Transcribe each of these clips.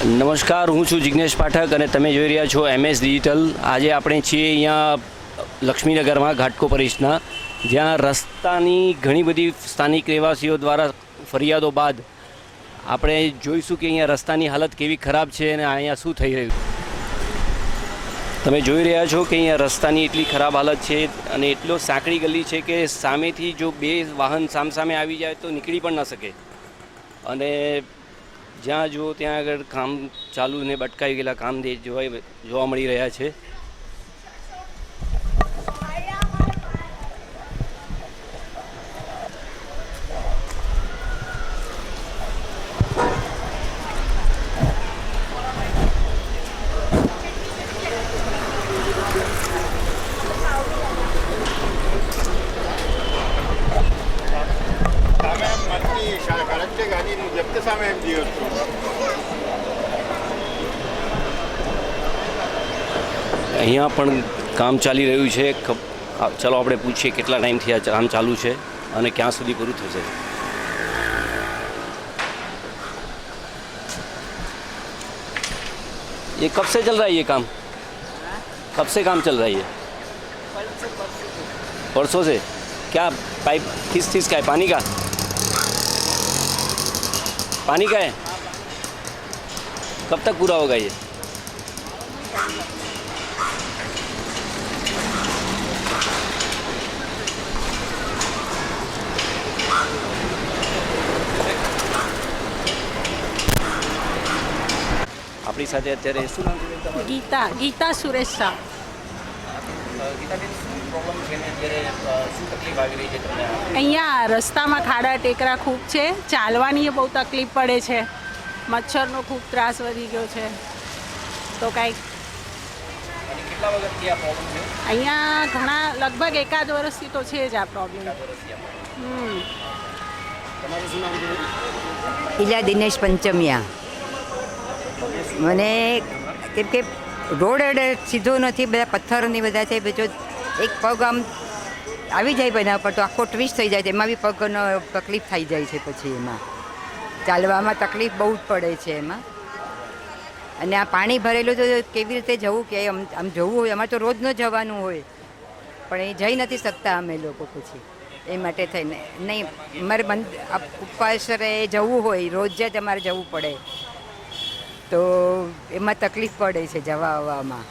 નમસ્કાર, હું છું જિગ્નેશ પાઠક અને તમે જોઈ રહ્યા છો MS ડિજિટલ। આજે આપણે છીએ અહીંયા લક્ષ્મીનગરમાં ઘાટકોપર, જ્યાં રસ્તાની ઘણી બધી સ્થાનિક રહેવાસીઓ દ્વારા ફરિયાદો બાદ આપણે જોઈશું કે અહીંયા રસ્તાની હાલત કેવી ખરાબ છે અને અહીંયા શું થઈ રહ્યું છે। તમે જોઈ રહ્યા છો કે અહીંયા રસ્તાની એટલી ખરાબ હાલત છે અને એટલો સાંકડી ગલી છે કે સામેથી જો બે વાહન સામસામે આવી જાય તો નીકળી પણ ન શકે અને જ્યાં જુઓ ત્યાં આગળ કામ ચાલુ ને બટકાઈ ગયેલા કામ જોવા મળી રહ્યા છે। અહીંયા પણ કામ ચાલી રહ્યું છે। ચલો આપણે પૂછીએ કેટલા ટાઈમથી આ કામ ચાલુ છે અને ક્યાં સુધી પૂરું થશે। ये कब से चल रहा है ये काम? कब से काम चल रहा है ये? परसों से। क्या पाइप किस चीज़ का है? पानी का? पानी का है? कब तक पूरा होगा ये? આપણી સાથે અત્યારે શું નામ છે તમારું? ગીતા સુરેશ શાહ। ગીતાબેન, શું પ્રોબ્લેમ છે ને અત્યારે શું તકલીફ આવી રહી છે તમને? અહીંયા રસ્તામાં ખાડા ટેકરા ખૂબ છે, ચાલવાની બહુ તકલીફ પડે છે, મચ્છરનો ખૂબ ત્રાસ વધી ગયો છે। તો કાંઈક કેટલા વખતથી આ પ્રોબ્લેમ છે? અહીંયા ઘણા લગભગ એકાદ વર્ષથી તો છે જ આ પ્રોબ્લેમ। તમારું શું નામ છે? ઈલા દિનેશ પંચમિયા। મને કેમ કે રોડ સીધો નથી, બધા પથ્થરની બધા છે, જો એક પગ આમ આવી જાય એના પર તો આખો ટ્વિસ્ટ થઈ જાય છે, એમાં બી પગનો તકલીફ થઈ જાય છે, પછી એમાં ચાલવામાં તકલીફ બહુ જ પડે છે એમાં। અને આ પાણી ભરેલું તો કેવી રીતે જવું કે આમ જવું હોય, અમારે તો રોજ ન જવાનું હોય પણ એ જઈ નથી શકતા અમે લોકો, પછી એ માટે થઈને નહીં અમારે ઉપવાસરે જવું હોય, રોજ જ અમારે જવું પડે તો એમાં તકલીફ પડે છે જવા આવવામાં।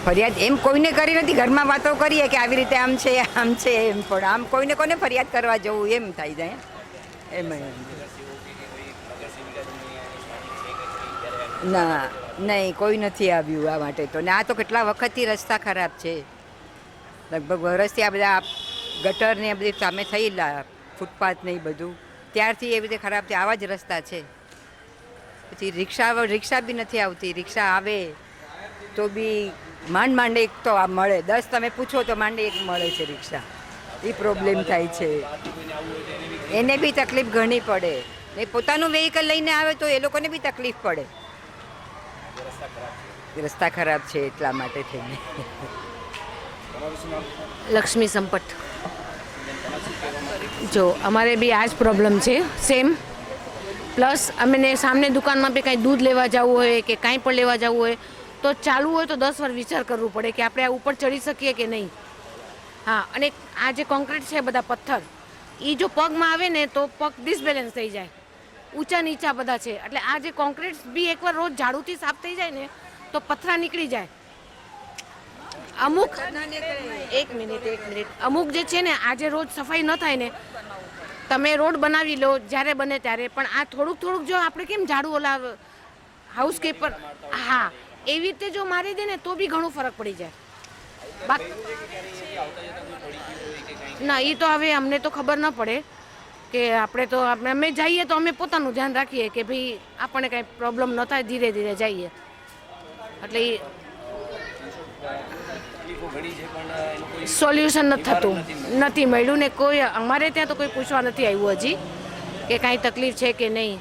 ફરિયાદ એમ કોઈને કરી નથી, ઘરમાં વાતો કરીએ કે આવી રીતે આમ છે એમ, પણ આમ કોઈને કોને ફરિયાદ કરવા જવું એમ થઈ જાય એમ। ના નહીં, કોઈ નથી આવ્યું આ માટે તો। ને આ તો કેટલા વખતથી રસ્તા ખરાબ છે, લગભગ વરસથી આ બધા ગટર ને બધી સામે થયેલા ફૂટપાથ ને એ બધું ત્યારથી એવી રીતે ખરાબ છે, આવા જ રસ્તા છે। પછી રિક્ષા બી નથી આવતી, રિક્ષા આવે તો બી માંડ એક તો આ મળે, 10 તમે પૂછો તો માંડ એક મળે છે રિક્ષા, એ પ્રોબ્લેમ થાય છે, એને બી તકલીફ ઘણી પડે। ને પોતાનું વ્હીકલ લઈને આવે તો એ લોકોને બી તકલીફ પડે, રસ્તા ખરાબ છે એટલા માટે થઈને। લક્ષ્મી સંપત। જો અમારે બી આ જ પ્રોબ્લેમ છે સેમ, પ્લસ અમને સામને દુકાનમાં બી કાંઈ દૂધ લેવા જવું હોય કે કાંઈ પણ લેવા જવું હોય તો ચાલવું હોય તો 10 વાર વિચાર કરવું પડે કે આપણે આ ઉપર ચડી શકીએ કે નહીં। હા, અને આ જે કોન્ક્રીટ છે બધા પથ્થર, એ જો પગમાં આવે ને તો પગ ડિસબેલેન્સ થઈ જાય, ઊંચા નીચા બધા છે, એટલે આ જે કોન્ક્રીટ બી એકવાર રોજ ઝાડુથી સાફ થઈ જાય ને તો પથરા નીકળી જાય। અમુક એક મિનિટ અમુક જે છે ને આજે રોજ સફાઈ ન થાય ને, તમે રોડ બનાવી લો જ્યારે બને ત્યારે, પણ આ થોડુંક જો આપણે કેમ ઝાડુ ઓલા હાઉસકીપર, હા એવી રીતે જો મારી દે ને તો બી ઘણો ફરક પડી જાય। ના, એ તો હવે અમને તો ખબર ન પડે કે આપણે તો અમે જઈએ તો અમે પોતાનું ધ્યાન રાખીએ કે ભાઈ આપણને કાંઈ પ્રોબ્લેમ ન થાય, ધીરે ધીરે જઈએ, એટલે સોલ્યુશન નથી મળ્યું ને કોઈ અમારે ત્યાં તો કોઈ પૂછવા નથી આવ્યું હજી કે કાંઈ તકલીફ છે કે નહીં,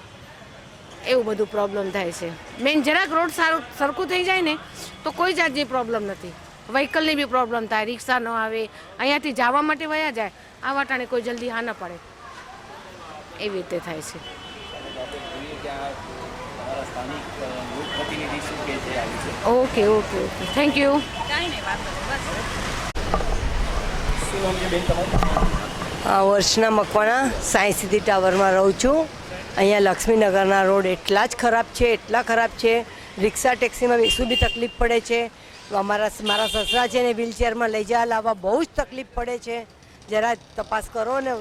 એવું બધું પ્રોબ્લેમ થાય છે। મેન જરાક રોડ સરખું થઈ જાય ને તો કોઈ જાતની પ્રોબ્લેમ નથી। વ્હીકલની બી પ્રોબ્લેમ થાય, રિક્ષા ન આવે, અહીંયાથી જવા માટે વયા જાય, આ વાટાણે કોઈ જલ્દી હા ન પડે। એવી રીતે થાય છે. Okay okay okay thank you. કાંઈ નહીં વાંધો નહીં, બસ. વર્ષના મકવાણા સાયન્સ સિટી ટાવરમાં રહું છું. અહીંયા લક્ષ્મીનગરના રોડ એટલા જ ખરાબ છે, એટલા ખરાબ છે, રિક્ષા ટેક્સીમાં બેસવું બી તકલીફ પડે છે. મારા સસરા છે ને વ્હીલચેરમાં લઈ જવા લાવવા બહુ જ તકલીફ પડે છે. જરા તપાસ કરો ને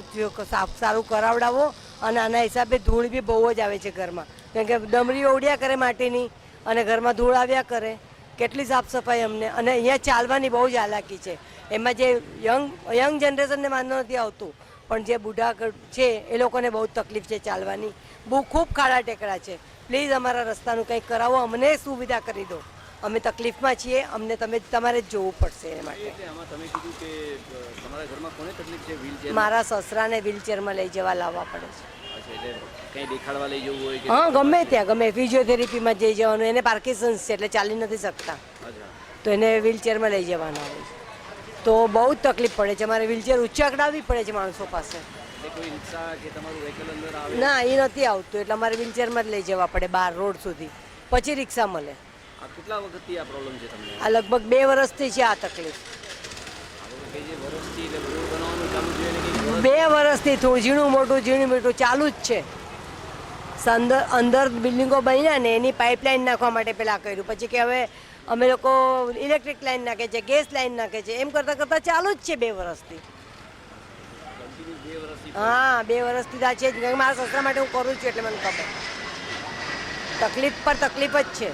સાફ સારું કરાવડાવો. અને આના હિસાબે ધૂળ બી બહુ જ આવે છે ઘરમાં, કેમ કે ડમરીઓ ઉડ્યા કરે માટીની અને ઘરમાં ધૂળ આવ્યા કરે. કેટલી સાફ સફાઈ અમને, અને અહીંયા ચાલવાની બહુ જ હાલાકી છે. એમાં જે યંગ જનરેશનને વાંધો નથી આવતું, પણ જે બુઢા છે એ લોકોને બહુ તકલીફ છે ચાલવાની. બહુ ખૂબ ખાડા ટેકરા છે. પ્લીઝ અમારા રસ્તાનું કંઈક કરાવો, અમને સુવિધા કરી દો. અમે તકલીફમાં છીએ, અમને તમારે જ જોવું પડશે એ માટે. મારા સસરાને વ્હીલચેરમાં લઈ જવા લાવવા પડે છે. હા, ગમે ત્યાં, ગમે ફિઝિયોથેરાપીમાં જઈ જવાનું. એને પાર્કિન્સન્સ છે એટલે ચાલી નથી શકતા, તો એને વ્હીલચેરમાં લઈ જવાના હોય છે. તો બહુ જ તકલીફ પડે છે. અમારે વ્હીલચેર ઉચ્ચાકડાવવી પડે છે માણસો પાસે. ના, એ નથી આવતું, એટલે અમારે વ્હીલચેરમાં જ લઈ જવા પડે બહાર રોડ સુધી, પછી રિક્ષા મળે. કેટલા વખતથી આ પ્રોબ્લેમ છે તમને? આ લગભગ 2 વર્ષથી છે આ તકલીફ. 2 વર્ષથી થોડું ઝીણું મોટું ચાલુ જ છે. અંદર બિલ્ડિંગો બન્યા ને એની પાઇપલાઇન નાખવા માટે પહેલાં કર્યું, પછી કે હવે અમે લોકો ઇલેક્ટ્રિક લાઈન નાખે છે, ગેસ લાઈન નાખે છે, એમ કરતાં કરતાં ચાલુ જ છે 2 વર્ષથી. હા, 2 વર્ષથી આ છે જ. મારા સસરા માટે હું કરું છું એટલે મને ખબર. તકલીફ પર તકલીફ જ છે.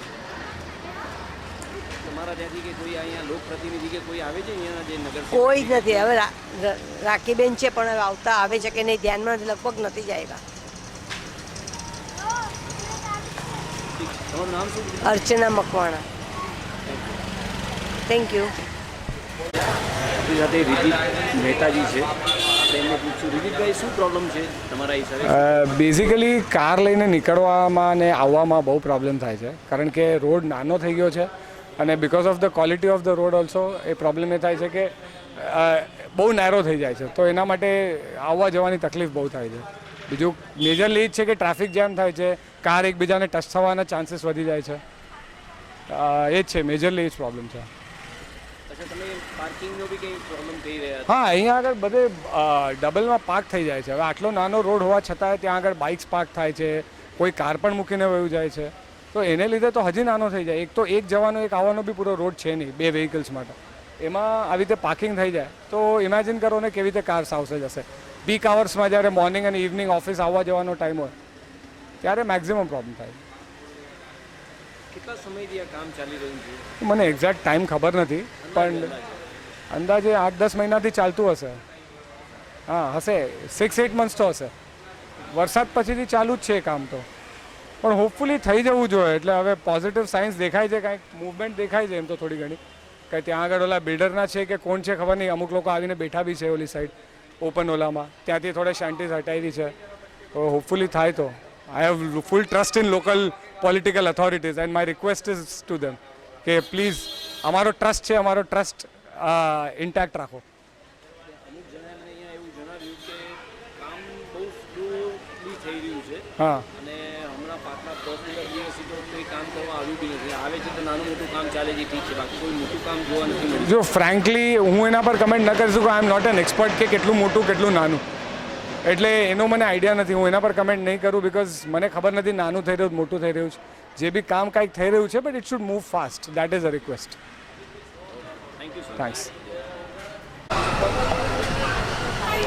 કોઈ જ નથી. હવે રાખીબેન છે પણ હવે આવતા આવે છે કે નહીં ધ્યાનમાં લગભગ નથી જાય. અર્ચના મકવાણા. Thank you. આપણી સાથે રિદિક મહેતાજી છે, આપણે એમને પૂછશું. રિદિકભાઈ, શું પ્રોબ્લેમ છે તમારા હિસાબે? બેઝિકલી કાર લઈને નીકળવામાં ને આવવામાં બહુ પ્રોબ્લેમ થાય છે, કારણ કે રોડ નાનો થઈ ગયો છે અને because of the quality of the road also એ પ્રોબ્લેમ એ થાય છે કે બહુ નેરો થઈ જાય છે, તો એના માટે આવવા જવાની તકલીફ બહુ થાય છે. બીજું મેજરલી જ છે કે ટ્રાફિક જેમ થાય છે, કાર એકબીજાને ટચ થવાના ચાન્સીસ વધી જાય છે. એ જ છે, મેજરલી એ જ પ્રોબ્લેમ છે. હા, અહીંયા આગળ બધે ડબલમાં પાર્ક થઈ જાય છે. હવે આટલો નાનો રોડ હોવા છતાં ત્યાં આગળ બાઇક્સ પાર્ક થાય છે, કોઈ કાર પણ મૂકીને વયું જાય છે, તો એને લીધે તો હજી નાનો થઈ જાય. એક તો એક જવાનો એક આવવાનો બી પૂરો રોડ છે નહીં 2 વ્હીકલ્સ માટે. એમાં આવી રીતે પાર્કિંગ થઈ જાય તો ઇમેજિન કરો ને કેવી રીતે કાર્સ આવશે જશે. પીક આવર્સમાં જ્યારે મોર્નિંગ અને ઇવનિંગ ઓફિસ આવવા જવાનો ટાઈમ હોય ત્યારે મેક્સિમમ પ્રોબ્લેમ થાય. કેટલા સમયથી આ કામ ચાલી રહ્યું છે? મને એક્ઝેક્ટ ટાઈમ ખબર નથી, પણ અંદાજે 8-10 મહિનાથી ચાલતું હશે. હા, હશે 6-8 મંથ્સ તો હશે. વરસાદ પછીથી ચાલુ જ છે કામ તો, પણ હોપફુલી થઈ જવું જોઈએ. એટલે હવે પોઝિટિવ સાઇન્સ દેખાય છે, કાંઈક મૂવમેન્ટ દેખાય છે એમ તો થોડી ઘણી. કે ત્યાં આગળ ઓલા બિલ્ડરના છે કે કોણ છે ખબર નહીં, અમુક લોકો આવીને બેઠા બી છે ઓલી સાઈડ ઓપન ઓલામાં, ત્યાંથી થોડા શાંતિ હટાવી છે. તો હોપફુલી થાય તો. I have full trust in local political authorities and my request is to them કે પ્લીઝ અમારો ટ્રસ્ટ છે, અમારો ટ્રસ્ટ ઇન્ટેક્ટ રાખો. અમુક જણાને અહીંયા એવું જણાવ્યું કે કામ બહુ સ્લોલી થઈ રહ્યું છે. હા, અને હમણાં પાછલા 10-15 દિવસથી તો કોઈ કામ કરવા આવ્યું બી નથી. આવે છે તો નાનું મોટું કામ ચાલે છે, ઠીક છે, બાકી કોઈ મોટું કામ જોવા નથી મળ્યું. જો ફ્રેન્કલી હું એના પર કમેન્ટ ન કરી શકું. આઈ એમ નોટ એન એક્સપર્ટ કે કેટલું મોટું કેટલું નાનું, એટલે એનો મને આઈડિયા નથી. હું એના પર કમેન્ટ નહીં કરું બિકોઝ મને ખબર નથી નાનું થઈ રહ્યું મોટું થઈ રહ્યું છે. જે બી કામ કાંઈક થઈ રહ્યું છે, but it should move fast. That is a request. Thanks.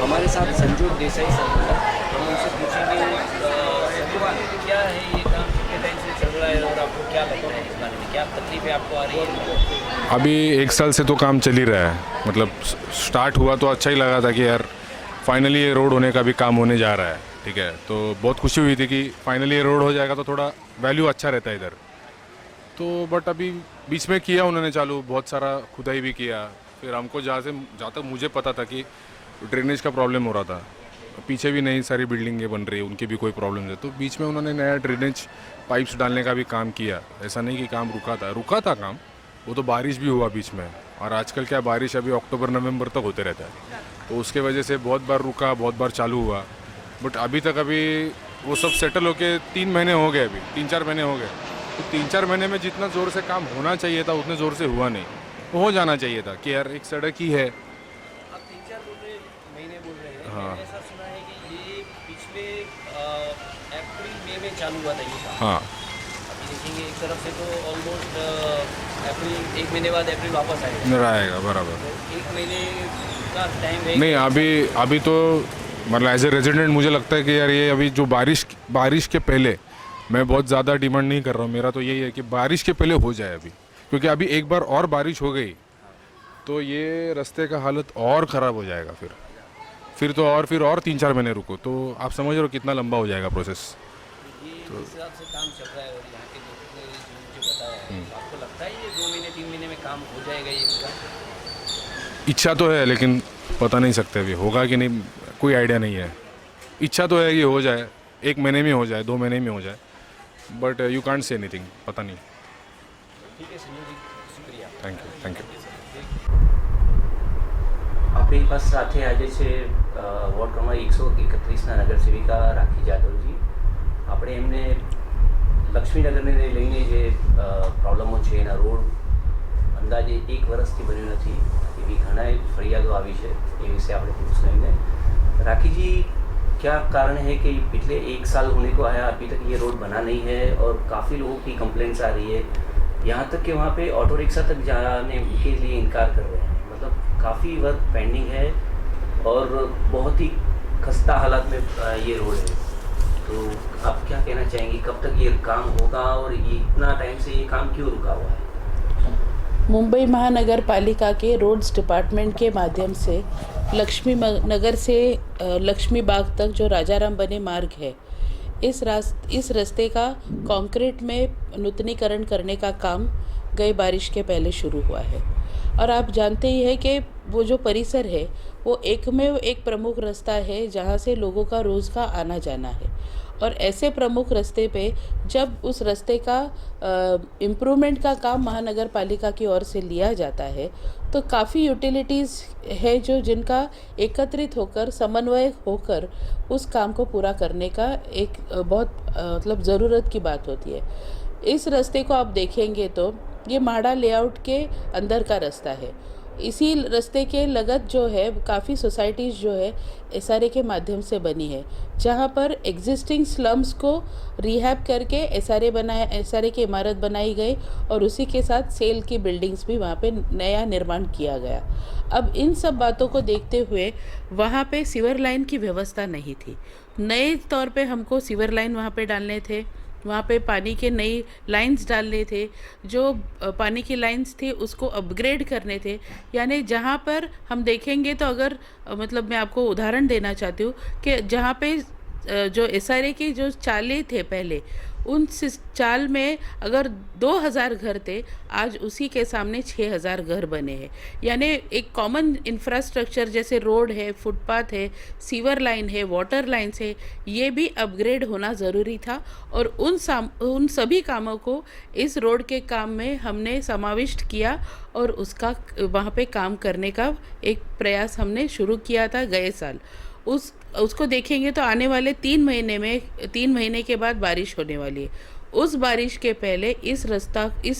हमारे साथ संजोग देसाई सर हैं, हम उनसे पूछेंगे क्या है ये काम, कितने टाइम से चल रहा है और आपको क्या लगता है इस बारे में, क्या तकलीफें आपको आ रही है? अभी 1 साल से तो काम चल ही रहा है. मतलब स्टार्ट हुआ तो अच्छा ही लगा था कि यार फाइनली ये रोड होने का भी काम होने जा रहा है. ठीक है, तो बहुत खुशी हुई थी कि फाइनली ये रोड हो जाएगा तो थोड़ा वैल्यू अच्छा रहता है इधर. तो बट अभी बीच में किया उन्होंने चालू, बहुत सारा खुदाई भी किया. फिर हमको जहाँ तक मुझे पता था कि ड्रेनेज का प्रॉब्लम हो रहा था, पीछे भी नई सारी बिल्डिंगें बन रही है, उनके भी कोई प्रॉब्लम है, तो बीच में उन्होंने नया ड्रेनेज पाइप्स डालने का भी काम किया. ऐसा नहीं कि काम रुका था काम, वो तो बारिश भी हुआ बीच में. और आजकल क्या बारिश अभी अक्टूबर नवंबर तक होते रहता है, तो उसके वजह से बहुत बार रुका, बहुत बार चालू हुआ. बट अभी तक वो सब सेटल होके 3 महीने हो गए, अभी 3-4 महीने हो गए। तो 3-4 महीने में जितना ज़ोर से काम होना चाहिए था उतने ज़ोर से हुआ नहीं। हो जाना चाहिए था कि यार एक सड़क ही है। आप 3-4 महीने बोल रहे हैं। हाँ। मैंने ऐसा सुना है कि ये पिछले अप्रैल मई में चालू हुआ था ये काम। हाँ अभी देखेंगे एक तरफ से तो ऑलमोस्ट अप्रैल, 1 महीने बाद अप्रैल वापस आएगा। रहेगा बराबर। तो 1 महीने का टाइम है। नहीं अभी तो मतलब एज ए रेजिडेंट मुझे लगता है कि यार ये अभी जो बारिश के पहले, मैं बहुत ज़्यादा डिमांड नहीं कर रहा हूँ, मेरा तो यही है कि बारिश के पहले हो जाए अभी, क्योंकि अभी एक बार और बारिश हो गई तो ये रास्ते का हालत और ख़राब हो जाएगा। फिर और 3-4 महीने रुको तो आप समझ रहे हो कितना लंबा हो जाएगा प्रोसेस। ये जिस हिसाब से काम चल रहा है और यहाँ के लोगों ने जो मुझे बताया है, तो आपको लगता है ये 2 महीने 3 महीने में काम हो जाएगा ये पूरा? इच्छा तो है लेकिन बता नहीं सकते अभी होगा कि नहीं, कोई आइडिया नहीं है। इच्छा तो है कि हो जाए, 1 महीने में हो जाए, 2 महीने में हो जाए, but you can't say anything, पता नहीं। ठीक है संजू जी, शुक्रिया। Thank you. આપણી પાસે સાથે આજે છે વોર્ડ ક્રમાંક 131ના નગરસેવિકા રાખી જાદવજી. આપણે એમને લક્ષ્મીનગરને લઈને જે પ્રોબ્લેમો છે એના રોડ અંદાજે 1 વર્ષથી બન્યો નથી એવી ઘણા ફરિયાદો આવી છે, એ વિશે આપણે પૂછશું એમને. राखी जी, क्या कारण है कि पिछले 1 साल होने को आया अभी तक ये रोड बना नहीं है और काफ़ी लोगों की कंप्लेंट्स आ रही है, यहाँ तक कि वहाँ पे ऑटो रिक्शा तक जाने के लिए इनकार कर रहे हैं। मतलब काफ़ी वर्क पेंडिंग है और बहुत ही खस्ता हालत में ये रोड है। तो आप क्या कहना चाहेंगी, कब तक ये काम होगा और ये इतना टाइम से ये काम क्यों रुका हुआ है? मुंबई महानगर पालिका के रोड्स डिपार्टमेंट के माध्यम से लक्ष्मी नगर से लक्ष्मी बाग तक जो राजाराम बने मार्ग है, इस रास्ते का कंक्रीट में नूतनीकरण करने का काम गई बारिश के पहले शुरू हुआ है। और आप जानते ही हैं कि वो जो परिसर है वो एक प्रमुख रास्ता है जहाँ से लोगों का रोज़ का आना जाना है। और ऐसे प्रमुख रास्ते पे जब उस रास्ते का इम्प्रूवमेंट का काम महानगर पालिका की ओर से लिया जाता है तो काफ़ी यूटिलिटीज़ है जो जिनका एकत्रित होकर समन्वय होकर उस काम को पूरा करने का एक बहुत मतलब ज़रूरत की बात होती है। इस रास्ते को आप देखेंगे तो ये माड़ा लेआउट के अंदर का रास्ता है। इसी रास्ते के लगत जो है काफ़ी सोसाइटीज़ जो है SRA के माध्यम से बनी है, जहाँ पर एग्जिस्टिंग स्लम्स को रिहैब करके SRA की इमारत बनाई गई और उसी के साथ सेल की बिल्डिंग्स भी वहाँ पे नया निर्माण किया गया। अब इन सब बातों को देखते हुए वहाँ पे सीवर लाइन की व्यवस्था नहीं थी। नए तौर पे हमको सीवर लाइन वहाँ पे डालने थे, वहाँ पे पानी के नई लाइंस डालने थे, जो पानी की लाइंस थी उसको अपग्रेड करने थे। यानी जहाँ पर हम देखेंगे तो अगर मतलब मैं आपको उदाहरण देना चाहती हूँ कि जहाँ पे जो SRA की जो चालें थे पहले, उन चाल में अगर 2000 घर थे, आज उसी के सामने 6000 घर बने हैं। यानी एक कॉमन इंफ्रास्ट्रक्चर जैसे रोड है, फुटपाथ है, सीवर लाइन है, वाटर लाइन्स है, ये भी अपग्रेड होना ज़रूरी था। और उन सभी कामों को इस रोड के काम में हमने समाविष्ट किया और उसका वहाँ पे काम करने का एक प्रयास हमने शुरू किया था गए साल। उसको देखेंगे तो आने वाले 3 महीने के बाद बारिश होने वाली है। उस बारिश के पहले इस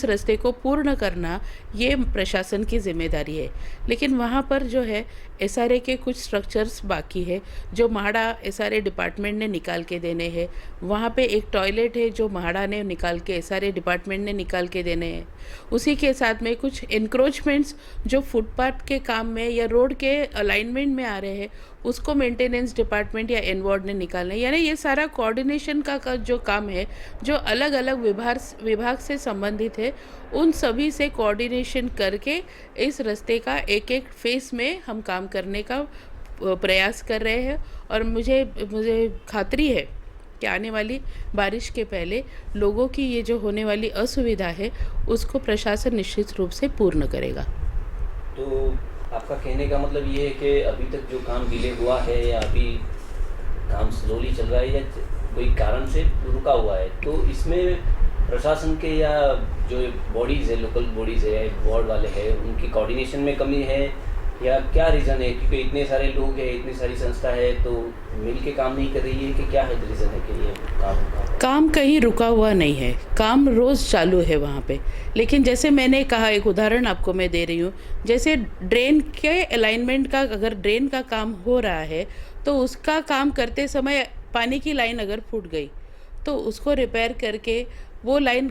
रास्ते को पूर्ण करना ये प्रशासन की जिम्मेदारी है। लेकिन वहाँ पर जो है SRA के कुछ स्ट्रक्चर्स बाकी है जो म्हाडा SRA डिपार्टमेंट ने निकाल के देने हैं। वहाँ पे एक टॉयलेट है जो म्हाडा ने निकाल के SRA डिपार्टमेंट ने निकाल के देने हैं। उसी के साथ में कुछ इंक्रोचमेंट्स जो फुटपाथ के काम में या रोड के अलाइनमेंट में आ रहे हैं उसको मेंटेनेंस डिपार्टमेंट या एनवॉर्ड ने निकालना है। यानी ये सारा कोऑर्डिनेशन का जो काम है जो अलग अलग विभाग से संबंधित है, उन सभी से कोऑर्डिनेशन करके इस रास्ते का एक एक फेस में हम काम करने का प्रयास कर रहे हैं। और मुझे खातरी है कि आने वाली बारिश के पहले लोगों की ये जो होने वाली असुविधा है उसको प्रशासन निश्चित रूप से पूर्ण करेगा। तो आपका कहने का मतलब ये है कि अभी तक जो काम डिले हुआ है या अभी काम स्लोली चल रहा है या कोई कारण से रुका हुआ है, तो इसमें प्रशासन के या जो बॉडीज़ है, लोकल बॉडीज़ है, वार्ड वाले हैं, उनकी कोऑर्डिनेशन में कमी है या क्या रीज़न है? क्योंकि इतने सारे लोग हैं, इतनी सारी संस्था है, तो मिल के काम नहीं कर रही है कि क्या है रीज़न है कि ये काम कहीं रुका हुआ नहीं है, काम रोज़ चालू है वहाँ पे। लेकिन जैसे मैंने कहा, एक उदाहरण आपको मैं दे रही हूँ, जैसे ड्रेन के अलाइनमेंट का, अगर ड्रेन का काम हो रहा है तो उसका काम करते समय पानी की लाइन अगर फूट गई तो उसको रिपेयर करके वो लाइन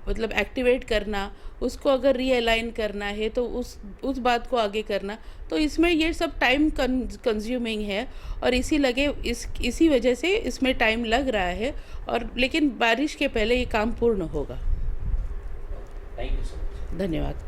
मतलब एक्टिवेट करना, उसको अगर रीअलाइन करना है तो उस बात को आगे करना, तो इसमें ये सब टाइम कंज्यूमिंग है और इसी वजह से इसमें टाइम लग रहा है, और लेकिन बारिश के पहले ये काम पूर्ण होगा। Thank you so much. धन्यवाद।